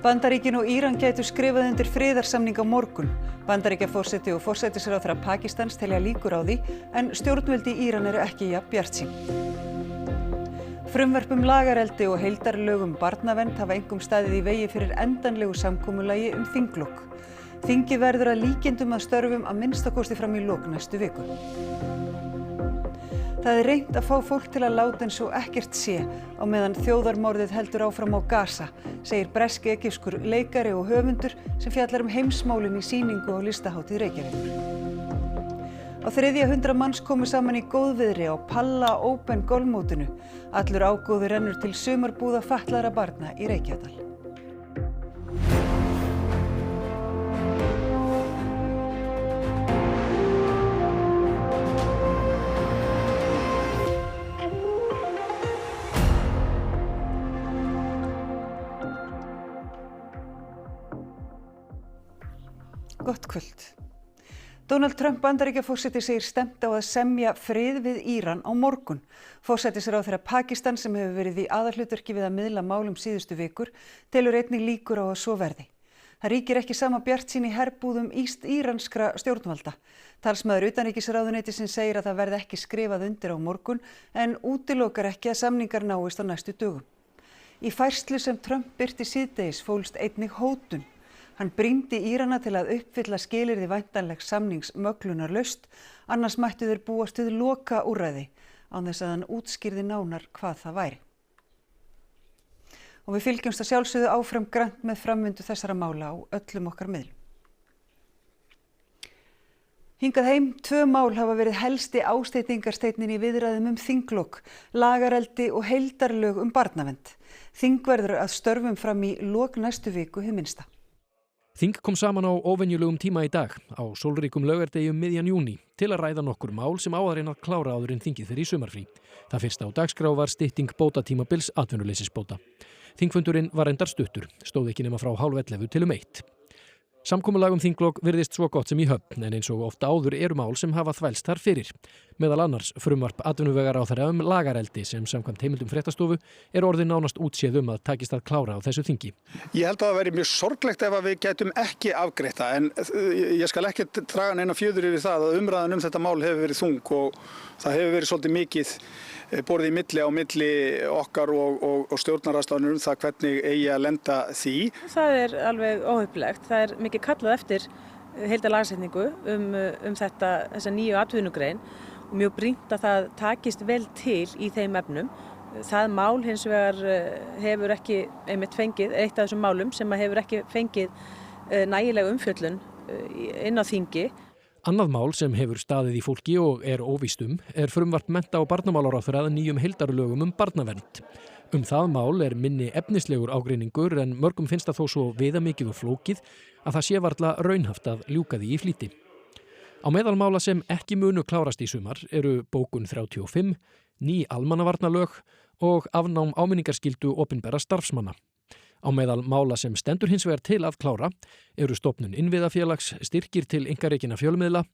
Bandaríkin og Íran gætu skrifað undir friðarsamning á morgun. Bandaríkjaforseti og forsætisráðherra Pakistans telja líkur á því, en stjórnvöld í Íran eru ekki jafn bjartsýn. Frumvarp lagareldi og heildarlög barnavernd hafa einkum staðið í vegi fyrir endanlegu samkomulagi þinglok. Þingið verður að líkindum að störfum að minnstakosti fram í lok næstu viku. Það er reynt að fá fólk til að láta eins og ekkert sé á meðan þjóðarmorðið heldur áfram á Gaza, segir breski egypskur leikari og höfundur sem fjallar heimsmálin í sýningu á listahátíð Reykjavíkur. Á 300 manns komu saman í góðviðri á Palla Open golfmótinu. Allur ágóði rennur til sumarbúða fatlaðra barna í Reykjadal. Gott kvöld. Donald Trump Bandaríkjaforseti segir stefnt á að semja frið við Íran á morgun. Forsætisráðherra Pakistan sem hefur verið í aðalhlutverki við að miðla málum síðustu vikur telur einnig líkur á að svo verði. Það ríkir ekki sama bjartsýni í herbúðum íranskra stjórnvalda. Talsmaður utanríkisráðuneytisins segir að það verði ekki skrifað undir á morgun en útilokar ekki að samningar náist á næstu dögum. Í færslu sem Trump birti síðdegis fólst einnig hótun. Hann brýndi Írana til að uppfylla skilyrði væntanlegs samnings möglunarlaust, annars mættu þeir búast við lokaúrræði án þess að hann útskýrði nánar hvað það væri. Og við fylgjumst að sjálfsögðu áfram grannt með framvindu þessara mála á öllum okkar miðlum. Hingað heim 2 mál hafa verið helsti ásteytingarsteinninn í viðræðum þinglok, lagareldi og heildarlög barnavernd. Þing verður að störfum fram í lok næstu viku hið minnsta. Þing kom saman á óvenjulegum tíma í dag, á sólríkum laugardegi miðjan júní, til að ræða nokkur mál sem á að reyna að klára áður en þingið fer í sumarfrí. Það fyrsta á dagskrá var stytting bótatímabils atvinnuleysisbóta. Þingfundurinn var reyndar stuttur, stóð ekki nema frá 10:30 til 1. Samkomulag þinglok virðist svo gott sem í höfn, en eins og ofta áður eru mál sem hafa þvælst þar fyrir. Meðal annars frumvarp atvinnuvegaráðherra lagareldi sem samkvæmt heimildum fréttastofu er orðið nánast útséð að takist að klára á þessu þingi. Ég held að það væri mjög sorglegt ef við gætum ekki afgreitt það, en ég skal ekki draga neina fjöður yfir það að umræðan þetta mál hefur verið þung og það hefur verið svolítið mikið borðið í milli okkar og stjórnarandstaðanna það hvernig eigi að lenda því. Það er alveg óhuggulegt. Það er mikið kallað eftir heildarlagasetningu þessa nýju atvinnugrein og mjög brýnt að það takist vel til í þeim efnum. Það mál hins vegar hefur ekki einmitt fengið, eitt af þessum málum sem hefur ekki fengið nægilega umfjöllun inn á þingi. Annað mál sem hefur staðið í fólki og er óvíst er frumvarp mennta- og barnamálaráðherra að nýjum heildarlögum barnavernd. Það mál er minni efnislegur ágreiningur en mörgum finnst það þó svo viðamikið og flókið að það sé varla raunhæft að ljúka því í flýti. Á meðal mála sem ekki munu klárast í sumar eru bókun 35, ný almannavarnalög og afnám áminningarskyldu opinberra starfsmanna. Á meðal mála sem stendur hins vegar til að klára eru stofnun innviðafélags, styrkir til einkarekinna fjölmiðla,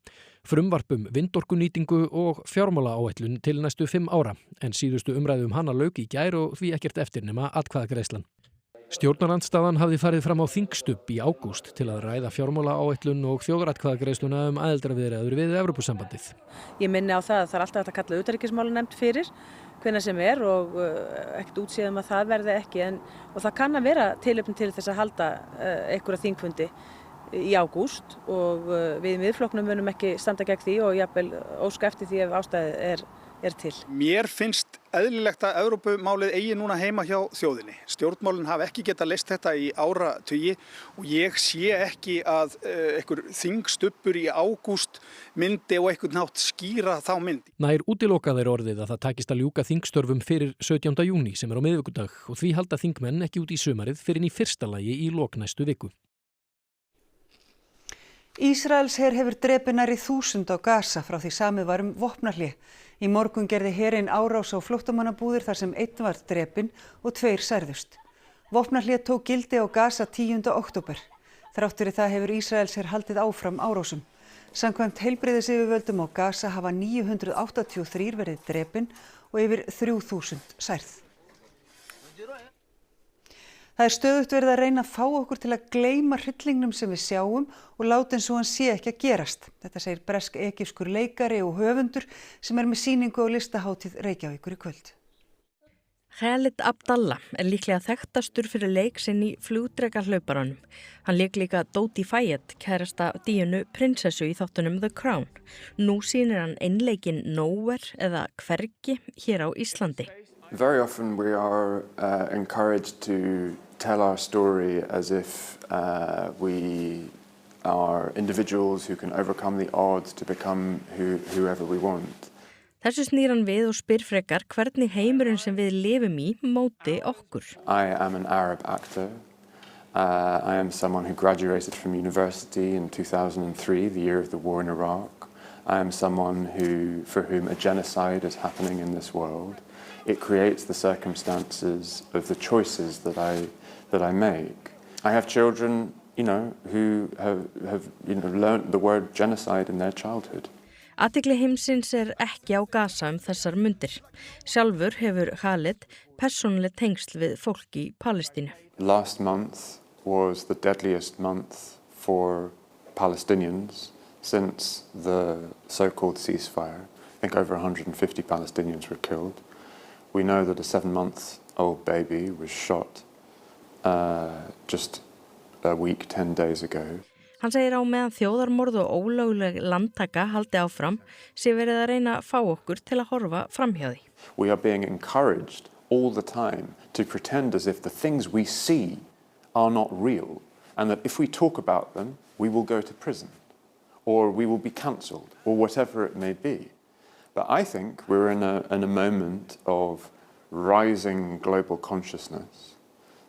frumvarp vindorkunýtingu og fjármálaáætlun til næstu 5 ára, en síðustu umræðu hana lauk í gær og því ekkert eftir nema atkvæðagreiðslan. Stjórnarandstaðan hafði farið fram á þingstubb í ágúst til að ræða fjármálaáætlun og þjóðaratkvæðagreiðsluna aðildarviðræður við Evrópusambandið. Ég minni á það að það er alltaf hægt að kalla utanríkismálanefnd fyrir hvenær sem er og ekkert útséð að það verði ekki og það kann að vera tilefni til þess að halda einhverja þingfundi í ágúst og við í Miðflokknum munum ekki standa gegn því og jafnvel óska eftir því ef ástæða er til. Mér finnst eðlilegt að Evrópumálið eigi núna heima hjá þjóðinni. Stjórnmálin hafa ekki getað leyst þetta í áratugi og ég sé ekki að einhver þingstubbur í ágúst myndi og einhvern nátt skýra þá mynd. Nær útilokað orðið að það takist að ljúka þingstörfum fyrir 17. júní sem á miðvikudag og því halda þingmenn ekki út í sumarið fyrr en í fyrsta lagi í lok næstu viku. Ísraelsher hefur drepið nærri 1000 á Gaza frá því samið var vopnahlé. Í morgun gerði herinn árás á flóttamannabúðir þar sem 1 var drepinn og 2 særðust. Vopnahlé tók gildi á Gaza 10. október. Þrátt fyrir það hefur Ísraelsher haldið áfram árásum. Samkvæmt heilbrigðisyfirvöldum á Gaza hafa 983 verið drepin og yfir 3000 særð. Það er stöðugt verið að reyna að fá okkur til að gleyma hryllingnum sem við sjáum og láta eins og hann sé ekki að gerast. Þetta segir bresk-egypskur leikari og höfundur sem er með sýningu á listahátíð Reykjavíkur í kvöld. Khaled Abdallah er líklega þekktastur fyrir leik sinn í flugdrekahlauparanum. Hann lék líka Dodi Fayed, kærasta Díönu prinsessu í þáttunum The Crown. Nú sýnir hann einleikinn Nowhere eða Hvergi hér á Íslandi. Very often we are encouraged to tell our story as if we are individuals who can overcome the odds to become whoever we want. Þessu snýr hann við og spyr frekar hvernig heimurinn sem við lifum í móti okkur. I am an Arab actor. I am someone who graduated from university in 2003, the year of the war in Iraq. I am someone for whom a genocide is happening in this world. It creates the circumstances of the choices that I make. I have children, who have learned the word genocide in their childhood. Athygli heimsins er ekki á Gaza þessar mundir. Sjálfur hefur Khaled persónuleg tengsl við fólk í Palestínu. Last month was the deadliest month for Palestinians since the so-called ceasefire. I think over 150 Palestinians were killed. We know that a 7-month-old baby was shot just a week, 10 days ago. Hann segir á meðan þjóðarmorð og ólögleg landtaka haldi áfram sé verið að reyna að fá okkur til að horfa framhjá því. We are being encouraged all the time to pretend as if the things we see are not real and that if we talk about them we will go to prison or we will be cancelled or whatever it may be. But I think we're in a moment of rising global consciousness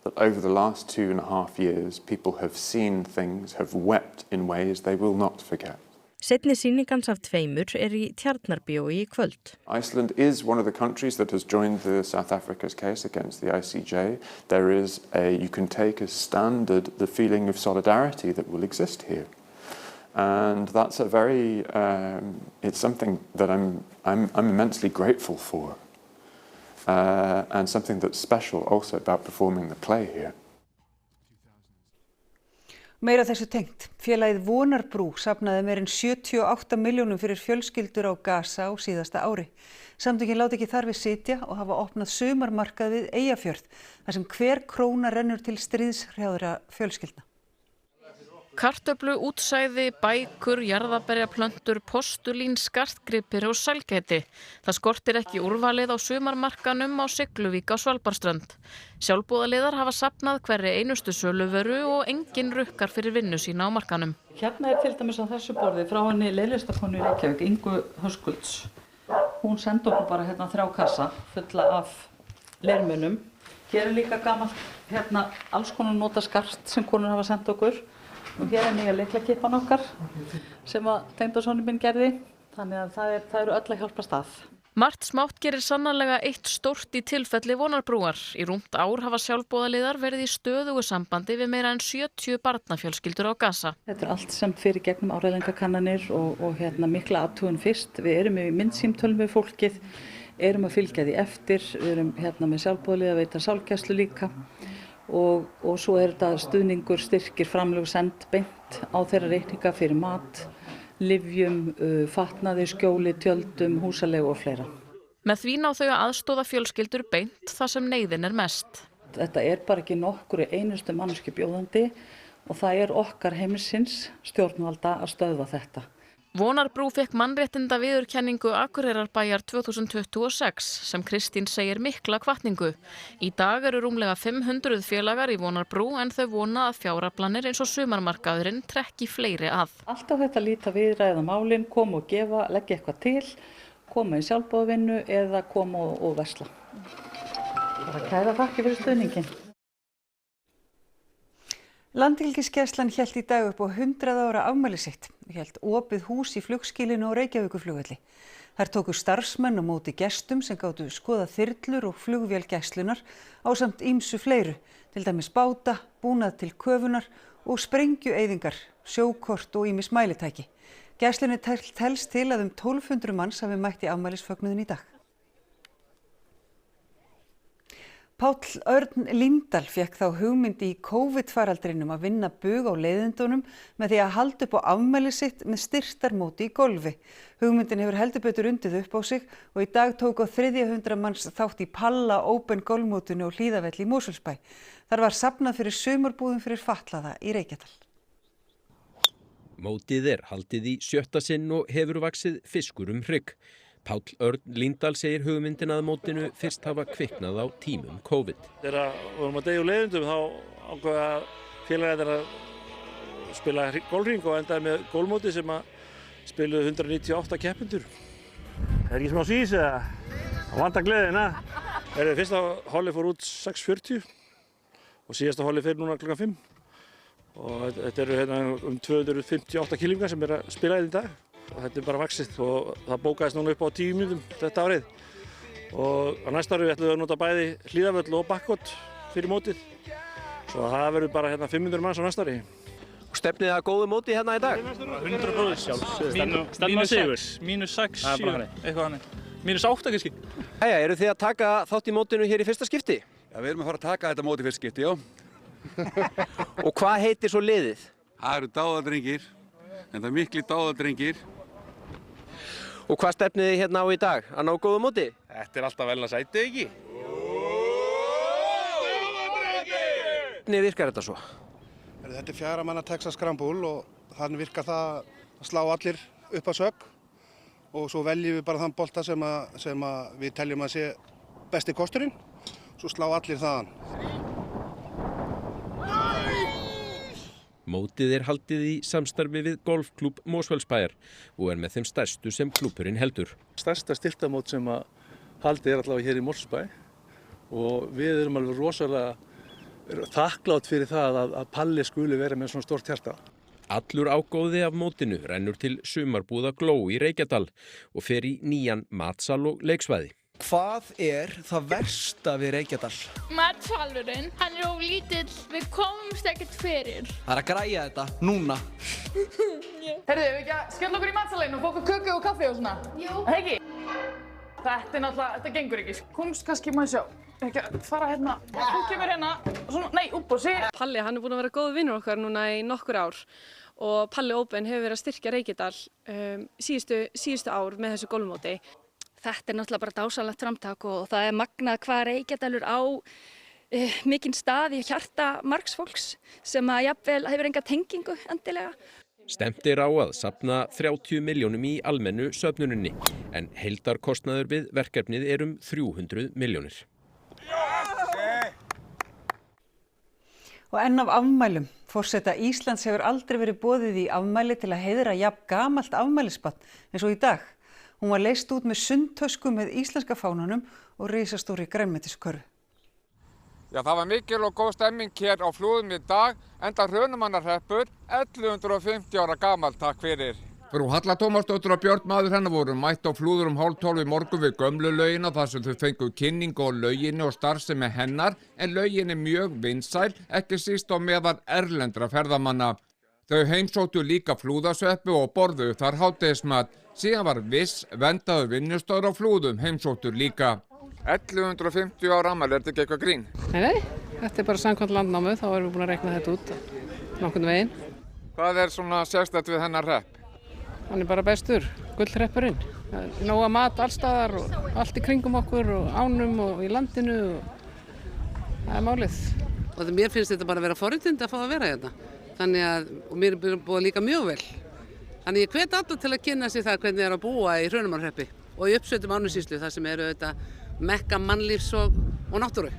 that over the last 2.5 years people have seen things, have wept in ways they will not forget. Seinni sýningans af tveimur er í Tjarnarbíói í kvöld. Iceland is one of the countries that has joined the South Africa's case against the ICJ. There is you can take as standard the feeling of solidarity that will exist here. And that's it's something that I'm immensely grateful for. And something that's special also about performing the play here. Meira þessu tengt. Félagið Vonarbrú safnaði meir en 78 milljónum fyrir fjölskyldur á Gaza á síðasta ári. Samtökin láta ekki þar við sitja og hafa opnað sumarmarkað við Eyjafjörð, þar sem hver króna rennur til stríðshrjáðra fjölskyldna. Kartöflu, útsæði, bækur, jarðaberjaplöntur, postulín, skartgripir og sælgæti. Það skortir ekki úrvalið á sumarmarkanum á Sigluvík á Svalbarðsströnd. Sjálfboðaliðar hafa safnað hverri einustu söluvöru og enginn rukkar fyrir vinnu sína á markanum. Hérna er til dæmis á þessu borði frá henni leirlistakonu í Reykjavík, Ingu Höskulds. Hún sendi okkur bara 3 kassa fulla af leirmunum. Hér er líka gamalt alls konar nota skart sem konur hafa sendt okkur. Og hér er nýja lyklakippan okkar sem tengdasonur minn gerði. Þannig að það eru öll að hjálpast að. Margt smátt gerir sannarlega eitt stórt í tilfelli Vonarbrúar. Í rúmt ár hafa sjálfboðaliðar verið í stöðugu sambandi við meira en 70 barnafjölskyldur á Gaza. Þetta er allt sem fyrir gegnum áreiðingakannanir og mikla athugun fyrst. Við erum í myndsímtölum við fólkið, erum að fylgja því eftir. Við erum með sjálfboðaliða að veita sálgæslu líka. Og svo er þetta stuðningur, styrkir, framlög send beint á þeirra reikninga fyrir mat, lyfjum, fatnaði, skjóli, tjöldum, húsalegu og fleira. Með því ná þau að aðstoða fjölskyldur beint þar sem neyðin er mest. Þetta er bara ekki nokkru einustu manneskju bjóðandi og það er okkar heimsins stjórnvalda að stöðva þetta. Vonarbrú fékk mannréttinda viðurkenningu Akureyrarbæjar 2026 sem Kristín segir mikla hvatningu. Í dag eru rúmlega 500 félagar í Vonarbrú en þau vona að fjáraflanir eins og sumarmarkaðurinn trekki fleiri að. Alltaf þetta líta við, ræða málin, koma og gefa, leggja eitthvað til, koma í sjálfboðavinnu eða koma og versla. Bara kæra þakki fyrir stuðningin. Landhelgisgæslan hélt í dag upp á 100 ára afmæli sitt. Hélt opið hús í flugskýlinu á Reykjavíkurflugvelli. Þær tóku starfsmenn á móti gestum sem gátu skoða þyrlur og flugvél gæslunnar ásamt ýmsu fleiru, til dæmis báta, búnað til köfunar og sprengjueyðingar, sjókort og ýmis mælitæki. Gæslunni telst til að 1200 manns hafi mætt í afmælisfögnuðinn í dag. Páll Örn Líndal fékk þá hugmynd í COVID-faraldrinum að vinna bug á leiðindunum með því að halda upp á afmæli sitt með styrktarmóti í golfi. Hugmyndin hefur heldur betur undið upp á sig og í dag tók á 300 manns þátt í Palla Open golfmótinu á Hlíðavelli í Mosfellsbæ. Þar var safnað fyrir sumarbúðum fyrir fatlaða í Reykjadal. Mótið haldið í 7. sinn og hefur vaxið fiskur hrygg. Páll Örn Líndal segir hugmyndina að mótinu fyrst hafa kviknað á tímum COVID. Þegar við vorum að deyja úr leiðindum þá ákveða félagar að spila golfhring og endaði með golfmóti sem að spiluðu 198 keppendur. Er ekki smá sís eða? Það vantar gleðina. Fyrsta holið fór út 6:40 og síðasta holið fyrir núna klukkan 5. Og þetta eru 258 kylfingar sem að spila í dag. Og þetta bara vaxið og það bókaðist núna upp á 10 mínútum þetta árið. Og á næsta ári ætlum við að nota bæði Hlíðavöll og bakkot fyrir mótið. Svo það verður bara 500 manns á næsta ári. Og stefnið að góðu móti hérna í dag? 100%. -6, 7, eitthvað hannig. -8 kannski. Jæja, eru þið að taka þátt í mótinu hér í fyrsta skipti? Já, við erum að fara að taka þetta móti í fyrsta skipti, já. Og hvað heitir svo liðið? Það eru dáðadrengir, en það er mikli dáðadrengir. Og hvað stefnið þið hérna á í dag? Að ná góðu móti? Þetta alltaf vel að sæti, ekki? Hvernig virkar þetta svo? Þetta 4 manna Texas Scramble og þannig virkar það að slá allir upp að sögg og svo veljum við bara þann bolta sem að við teljum að sé besti kosturinn, svo slá allir þaðan. Mótið haldið í samstarfi við golfklúbb Mosfellsbæjar og með þeim stærstu sem klúbburinn heldur. Stærsta styrktarmót sem að haldið allavega hér í Mosfellsbæ og við erum alveg rosalega þakklátt fyrir það að Palli skuli vera með svona stórt hjarta. Allur ágóði af mótinu rennur til sumarbúða Gló í Reykjadal og fer í nýjan matsal og leiksvæði. Hvað það versta við Reykjadal? Matsalurinn, hann of lítill, við komumst ekkert fyrir. Það að græja þetta, núna. Herðu, við ekki að skella okkur í matsalinn og fá okkur köku og kaffi og svona? Já. Það ekki? Þetta náttúrulega, þetta gengur ekki. Komst kannski maður sjá. Ekki að fara hérna, þú kemur hérna, svona, nei, upp og sig. Palli, hann búinn að vera góður vinnur okkar núna í nokkur ár og Palli Open hefur verið að styrkja Reykjadal síðustu ár með þessu golfmóti. Þetta náttúrulega bara dásamlegt framtak og það magnað hvað Reykjadalur á mikinn stað í hjarta margs fólks sem að jafnvel hefur enga tengingu endilega. Stefnt á að safna 30 milljónum í almennu söfnuninni en heildarkostnaður við verkefnið 300 milljónir. Og enn af afmælum. Forseta Íslands hefur aldrei verið boðið í afmæli til að heiðra jafn gamalt afmælisbarn eins og í dag. Hún var leyst út með sundtösku með íslenska fánanum og risastóri grænmetisköru. Já, það var mikil og góð stemming hér á Flúðum í dag, enda Hrunamannahreppur 1150 ára gamall, takk fyrir. Frú Halla Tómasdóttir og Björn maður hennar voru mætt á Flúður 11:30 í morgun við gömlu laugina þar sem þau fengu kynningu á lauginni og starfsemi hennar, en laugin mjög vinsæl, ekki síst á meðal erlendra ferðamanna. Þau heimsóttu líka Flúðasveppu og borðuðu þar hádegismat. Síðan var viss vendaður vinnustöður á Flúðum heimsóttur líka. 1150 ára afmæli, þetta ekki eitthvað grín? Nei, þetta bara samkvæmt landnámu, þá erum við búin að reikna þetta út nokkurn veginn. Hvað svona sérstætt við hennar hrepp? Hann bara bestur, gullhreppurinn. Nóga mat allstaðar og allt í kringum okkur og ánum og í landinu og það málið. Og mér finnst þetta bara að vera forréttindi að fá að vera hérna. Þannig að, og mér búið líka mjög vel. Þannig ég hvet alla til að kynna sig það hvernig að búa í Hrunamannhreppi og í Uppsveitum Árnessýslu þar sem þetta mekka mannlífs og náttúru.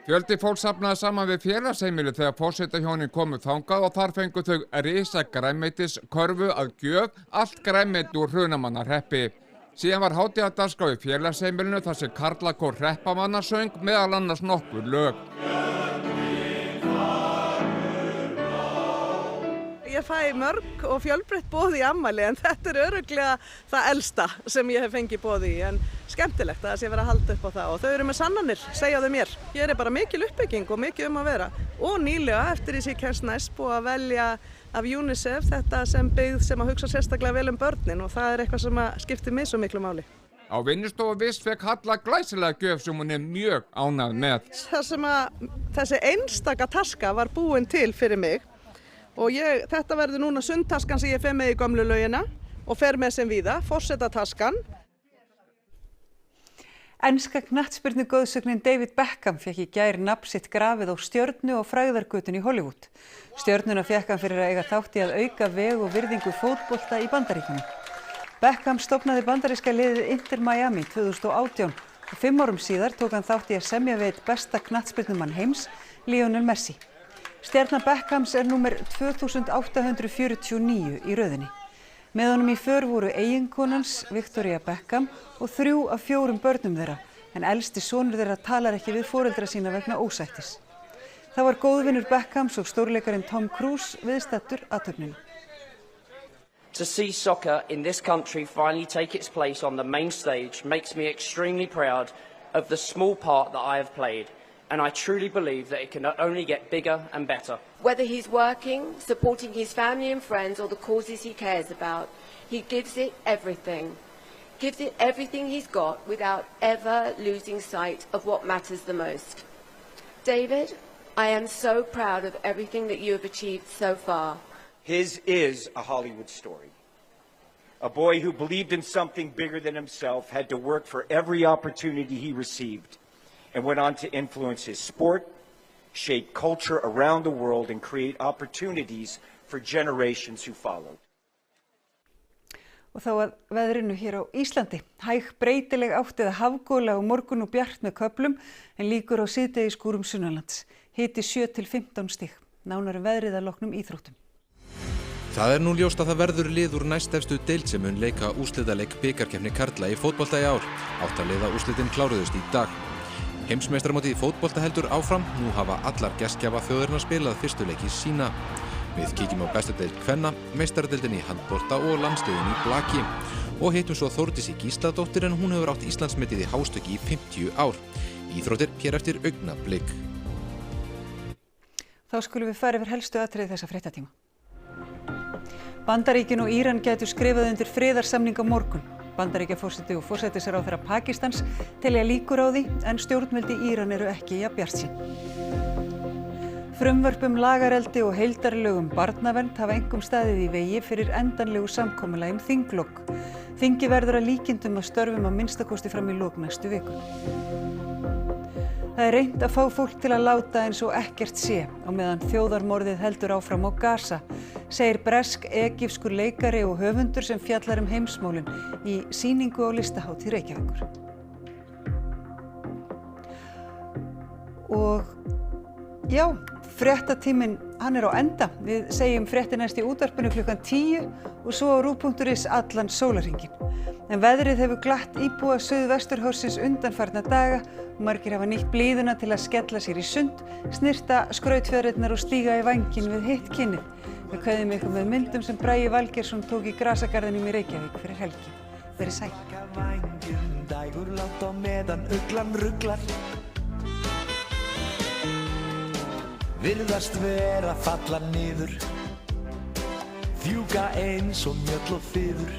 Fjöldi fólk safnaði saman við félagsheimili þegar forsetahjónin komu þangað og þar fengu þau risa grænmetiskörfu að gjöf, allt grænmeti úr Hrunamannarhreppi. Síðan var hátíðardagskrá í félagsheimilinu þar sem karlakór hreppamanna söng meðal annars nokkur lög. Ég fæ mörg og fjölbreytt boð í afmæli en þetta örugglega það elsta sem ég hef fengið boð í en skemmtilegt að það sé verið að halda upp á það og þau eru með sannanir, segja þau mér. Ég er bara mikil uppbygging og mikið að vera og nýlega eftir því sem ég kemst næst búið að velja af UNICEF þetta sem byggð sem að hugsa sérstaklega vel börnin og það eitthvað sem að skiptir mig svo miklu máli. Á vinnustofu Viss fekk Halla glæsilega gjöf sem hún mjög ánægð með. Það sem að þessi einstaka taska var búin til fyrir mig og þetta verður núna sundtaskan sem ég fer með í gömlu laugina og fer með sem víða, forsetataskan. Enska knattspyrnu góðsögnin David Beckham fékk í gær nafn sitt grafið á stjörnu og frægðargötun í Hollywood. Stjörnuna fékk hann fyrir að eiga þátt í að auka veg og virðingu fótbolta í Bandaríkjunum. Beckham stofnaði bandaríska liðið Inter Miami 2018 og 5 árum síðar tók hann þátt í að semja við einn besta knattspyrnumann heims, Lionel Messi. Stjarna Beckhams númer 2849 í röðinni. Með honum í för voru eiginkonans Victoria Beckham og 3 af 4 börnum þeirra, en elsti sonur þeirra talar ekki við foreldra sína vegna ósættis. Það var góðvinur Beckhams og stórleikarinn Tom Cruise viðstaddur athöfnina. To see soccer in this country finally take its place on the main stage makes me extremely proud of the small part that I have played, and I truly believe that it can only get bigger and better. Whether he's working, supporting his family and friends or the causes he cares about, he gives it everything he's got without ever losing sight of what matters the most. David, I am so proud of everything that you have achieved so far. His is a Hollywood story. A boy who believed in something bigger than himself, had to work for every opportunity he received, and went on to influence his sport, shape culture around the world, and create opportunities for generations who followed. Og þá að veðrinu hér á Íslandi. Hæg breytileg átt eða hafgola á morgun og bjart með köflum, en líkur á síðdegisskúrum sunnanlands. Hiti 7 til 15 stig. Nánar veðrið að loknum íþróttum. Það nú ljóst að það verður lið úr næstefstu deild sem mun leika úrslitaleik bikarkeppni karla í fótbolta í ár. 8 liða úrslitin kláruðust í dag. Heimsmeistaramótið í fótbolta heldur áfram. Nú hafa allar gestgjafa þjóðarinnar spilað fyrstu leiki sína. Við kíkjum á bestu deild kvenna, meistaradeildin í handbolta og landsliðin í blaki. Og hittum svo Þórdísi Gísladóttir en hún hefur átt Íslandsmetið í hástökki í 50 ár. Íþróttir hér eftir augnablik. Þá skulum við fara yfir helstu atriði þessa fréttatíma. Bandaríkin og Íran gætu skrifað undir friðarsamning á morgun. Bandaríkjaforseti og forsætisráðherra Pakistans telja líkur á því, en stjórnvöld í Íran eru ekki jafn bjartsýn. Frumvörp lagareldi og heildarlög barnavernd hafa einkum staðið í vegi fyrir endanlegu samkomulagi þinglok. Þingi verður að líkindum að störfum að minnstakosti fram í lok næstu viku. Það reynt að fá fólk til að láta eins og ekkert sé á meðan þjóðarmorðið heldur áfram á Gaza, segir bresk-egypskur leikari og höfundur sem fjallar heimsmálin í sýningu á Listahátíð Reykjavíkur. Og já, fréttatíminn hann á enda. Við segjum fréttir næst í útvarpinu klukkan 10 og svo á ruv.is allan sólarhringinn. En veðrið hefur glatt íbúa suðvesturhornsins undanfarna daga og margir hafa nýtt blíðuna til að skella sér í sund, snirta skrautfjörurnar og stíga í vænginn við hitt kynnið. Við kveðjum ykkur með myndum sem Bragi Valgeirsson tók í grasagarðinum í Reykjavík fyrir helgi. Verið sæl. Dægur langt á meðan uglan ruglar. Virðast vera falla niður, fjúka eins og mjöll og fiður.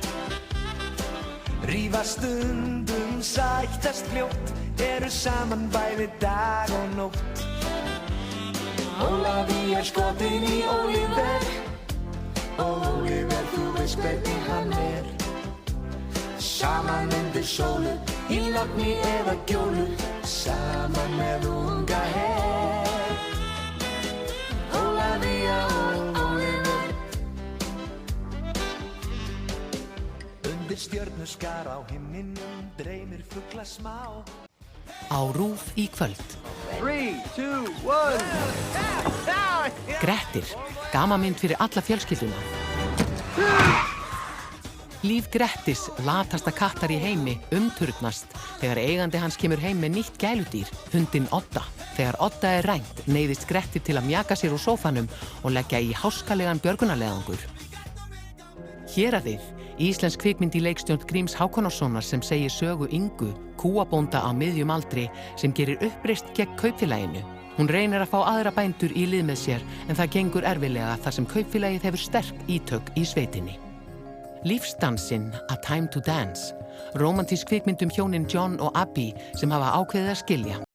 Rífa stundum, sættast fljótt, eru saman bæði dag og nótt. Ólafía skotin í Oliver, og Oliver þú veist hvernig hann Saman undir sólu, í logni eða gjólu, saman með unga Ólafía og Oliver. Undir stjörnuskar á himninum dreymir fugla smá. Á RÚV í kvöld. 3, 2, 1. Grettir, gamanmynd fyrir alla fjölskylduna. Líf Grettis, latasta kattar í heimi, umturnast þegar eigandi hans kemur heim með nýtt gæludýr, hundinn Odda. Þegar Odda rænt, neyðist Grettir til að mjaka sér úr sófanum og leggja í háskalegan björgunarleiðangur. Héraðið, íslensk kvikmynd í leikstjórn Gríms Hákonarsonar sem segir sögu Ingu, kúabónda á miðjum aldri sem gerir uppreisn gegn kaupfélaginu. Hún reynir að fá aðra bændur í lið með sér en það gengur erfiðlega þar sem kaupfélagið hefur sterk ítök í sveitinni. Lífsdansinn A Time to Dance, rómantísk kvikmynd hjónin John og Abby sem hafa ákveðið að skilja.